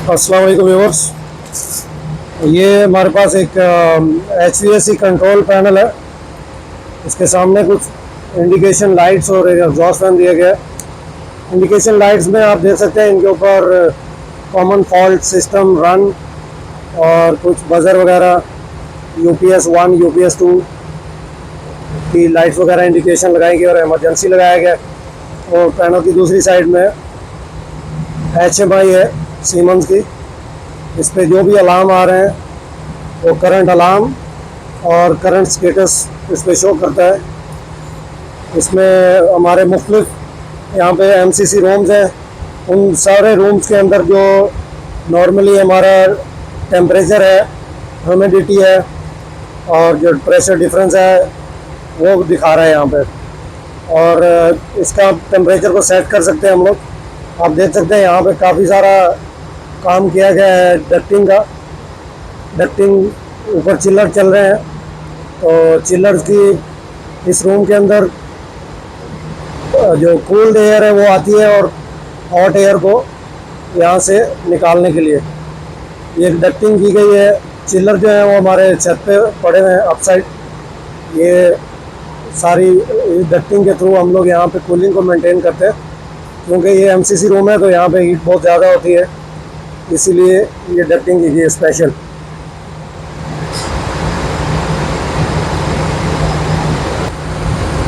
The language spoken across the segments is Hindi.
अस्सलाम वालेकुम व्यूअर्स। ये हमारे पास एक HVAC कंट्रोल पैनल है। इसके सामने कुछ इंडिकेशन लाइट्स और एक एग्जॉस्ट फैन दिया गया है। इंडिकेशन लाइट्स में आप देख सकते हैं इनके ऊपर कॉमन फॉल्ट सिस्टम रन और कुछ बजर वगैरह UPS 1 UPS 2 की लाइट्स वगैरह इंडिकेशन लगाई गई और इमरजेंसी लगाया गया। और पैनल की दूसरी साइड में HMI है सीमेंस की। इस पे जो भी अलार्म आ रहे हैं वो करंट अलार्म और करंट स्टेटस इस पे शो करता है। इसमें हमारे मुख्तलिफ यहाँ पे MCC रूम्स हैं। उन सारे रूम्स के अंदर जो नॉर्मली हमारा टेम्परेचर है, ह्यूमिडिटी है और जो प्रेशर डिफरेंस है वो दिखा रहा है यहाँ पे। और इसका टेम्परेचर को सेट कर सकते हैं हम लोग। आप देख सकते हैं यहाँ पे काफ़ी सारा काम किया गया है डक्टिंग का। डक्टिंग ऊपर चिल्लर चल रहे हैं, तो चिल्लर्स की इस रूम के अंदर जो कूल्ड एयर है वो आती है और हॉट एयर को यहाँ से निकालने के लिए ये डक्टिंग की गई है। चिल्लर जो है वो हमारे छत पे पड़े हुए हैं अपसाइड। ये सारी डक्टिंग के थ्रू हम लोग यहाँ पे कूलिंग को मेंटेन करते हैं, क्योंकि ये MCC रूम है तो यहाँ पे हीट बहुत ज़्यादा होती है, इसीलिए ये डक्टिंग की गई है स्पेशल।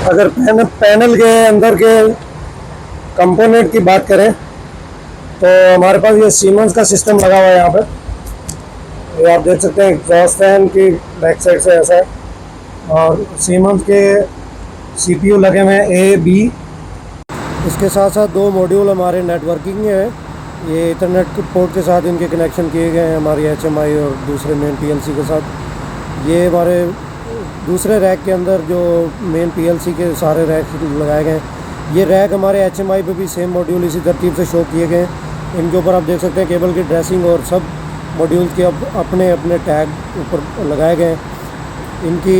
अगर पैनल के अंदर के कंपोनेंट की बात करें तो हमारे पास ये सीमेंस का सिस्टम लगा हुआ है यहाँ पे। ये आप देख सकते हैं एग्जॉस्ट फैन की बैक साइड से ऐसा है और सीमेंस के CPU लगे हुए हैं A B। इसके साथ साथ दो मॉड्यूल हमारे नेटवर्किंग में है। ये इथरनेट पोर्ट के साथ इनके कनेक्शन किए गए हैं हमारी HMI और दूसरे मेन PLC के साथ। ये हमारे दूसरे रैक के अंदर जो मेन PLC के सारे रैक लगाए गए हैं। ये रैक हमारे HMI पे भी सेम मॉड्यूल इसी तरतीब से शो किए गए हैं। इनके ऊपर आप देख सकते हैं केबल की ड्रेसिंग और सब मॉड्यूल्स के अपने अपने टैग ऊपर लगाए गए हैं। इनकी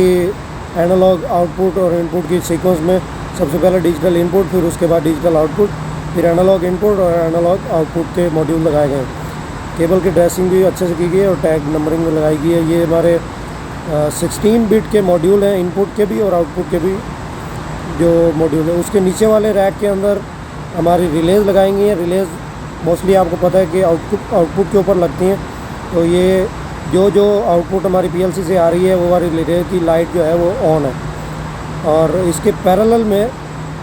एनालॉग आउटपुट और इनपुट की सीक्वेंस में सबसे पहले डिजिटल इनपुट, फिर उसके बाद डिजिटल आउटपुट, फिर एनालॉग इनपुट और एनालॉग आउटपुट के मॉड्यूल लगाए गए हैं। केबल की ड्रेसिंग भी अच्छे से की गई है और टैग नंबरिंग में लगाई गई है। ये हमारे 16 बिट के मॉड्यूल हैं, इनपुट के भी और आउटपुट के भी जो मॉड्यूल है। उसके नीचे वाले रैक के अंदर हमारी रिलेज लगाई गई है। रिलेज मोस्टली आपको पता है कि आउटपुट के ऊपर लगती हैं, तो ये जो आउटपुट हमारी PLC से आ रही है वो हमारी रिले की लाइट जो है वो ऑन है। और इसके पैरेलल में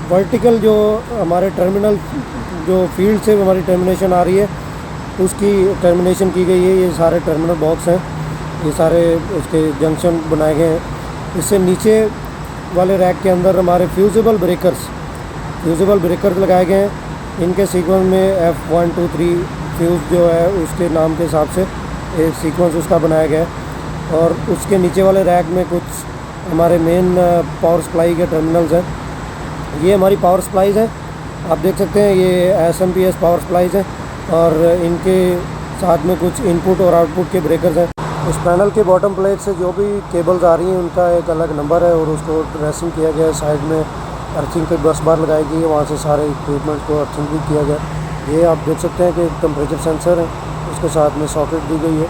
वर्टिकल जो हमारे टर्मिनल जो फील्ड से हमारी टर्मिनेशन आ रही है उसकी टर्मिनेशन की गई है। ये सारे टर्मिनल बॉक्स हैं, ये सारे उसके जंक्शन बनाए गए हैं। इससे नीचे वाले रैक के अंदर हमारे फ्यूजेबल ब्रेकर्स लगाए गए हैं। इनके सीक्वेंस में F1 2 3 फ्यूज़ जो है उसके नाम के हिसाब से एक सीक्वेंस उसका बनाया गया है। और उसके नीचे वाले रैक में कुछ हमारे मेन पावर सप्लाई के टर्मिनल्स हैं। ये हमारी पावर सप्लाईज़ हैं, आप देख सकते हैं ये SMPS पावर सप्लाईज़ हैं और इनके साथ में कुछ इनपुट और आउटपुट के ब्रेकर्स हैं। उस पैनल के बॉटम प्लेट से जो भी केबल्स आ रही हैं उनका एक अलग नंबर है और उसको ड्रेसिंग किया गया है। साइड में अर्थिंग की बस बार लगाई गई है, वहाँ से सारे इक्विपमेंट को अर्थिंग भी किया गया। ये आप देख सकते हैं कि टेम्परेचर सेंसर है, उसके साथ में सॉकेट दी गई है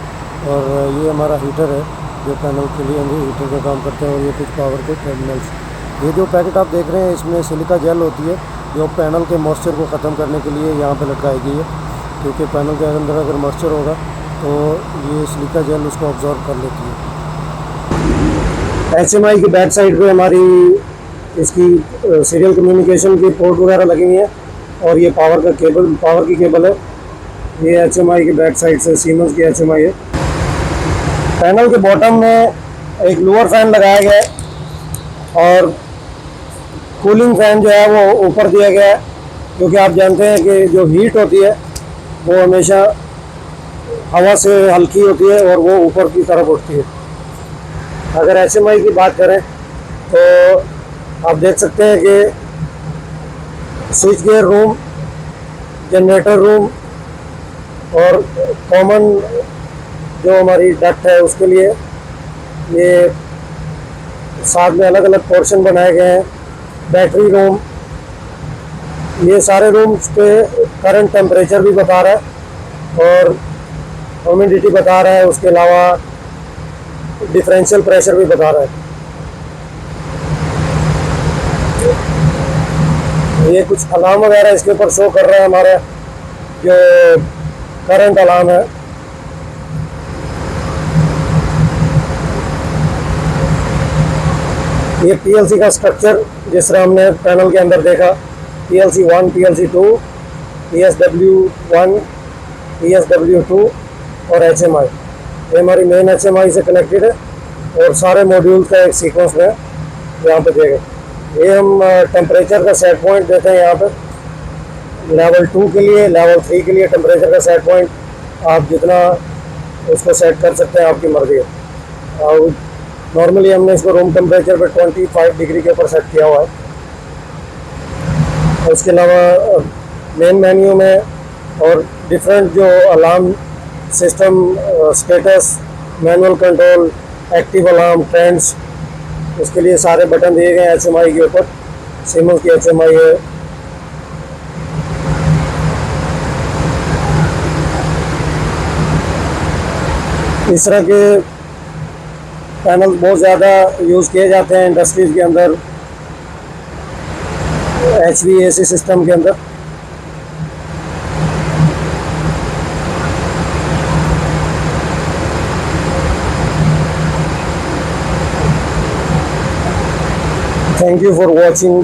और ये हमारा हीटर है जो पैनल के लिए हम हीटर का काम करते हैं। और ये कुछ पावर के टर्मिनल्स। ये जो पैकेट आप देख रहे हैं इसमें सिलिका जेल होती है जो पैनल के मॉइस्चर को ख़त्म करने के लिए यहाँ पे लटकाई गई है, क्योंकि पैनल के अंदर अगर मॉइस्चर होगा तो ये सिलिका जेल उसको ऑब्जॉर्व कर लेती है। HMI की बैक साइड पे हमारी इसकी सीरियल कम्युनिकेशन की पोर्ट वगैरह लगी हुई है और ये पावर की केबल है। ये HMI की बैक साइड से सीमेंस की HMI है। पैनल के बॉटम में एक लोअर फैन लगाया गया है और कूलिंग फैन जो है वो ऊपर दिया गया है, क्योंकि आप जानते हैं कि जो हीट होती है वो हमेशा हवा से हल्की होती है और वो ऊपर की तरफ उठती है। अगर HMI की बात करें तो आप देख सकते हैं कि switch gear room, generator room और कॉमन जो हमारी डक्ट है उसके लिए ये साथ में अलग अलग पोर्शन बनाए गए हैं। बैटरी रूम, ये सारे रूम्स पे करंट टेम्परेचर भी बता रहा है और ह्यूमिडिटी बता रहा है, उसके अलावा डिफरेंशियल प्रेशर भी बता रहा है। ये कुछ अलार्म वगैरह इसके ऊपर शो कर रहा है, हमारा जो करंट अलार्म है। ये पीएलसी का स्ट्रक्चर जिस तरह हमने पैनल के अंदर देखा, पीएलसी 1, पीएलसी 2, PSW1, PSW2 और HMI। ये हमारी मेन HMI से कनेक्टेड है और सारे मॉड्यूल का एक सीक्वेंस में यहाँ पे देखें। ये हम टेम्परेचर का सेट पॉइंट देते हैं यहाँ पे। लेवल 2 के लिए, लेवल 3 के लिए टेम्परेचर का सेट पॉइंट आप जितना उसको सेट कर सकते हैं, आपकी मर्जी है। और नॉर्मली हमने इसको रूम टेम्परेचर पे 25 डिग्री के ऊपर सेट किया हुआ है। और इसके अलावा मेन मेन्यू में और डिफरेंट जो alarm system, status, manual control, active alarm, trends, उसके लिए सारे बटन दिए गए हैं HMI के ऊपर। सीमेंस की HMI है। इस तरह के पैनल बहुत ज़्यादा यूज़ किए जाते हैं इंडस्ट्रीज़ के अंदर, HVAC सिस्टम के अंदर। Thank you for watching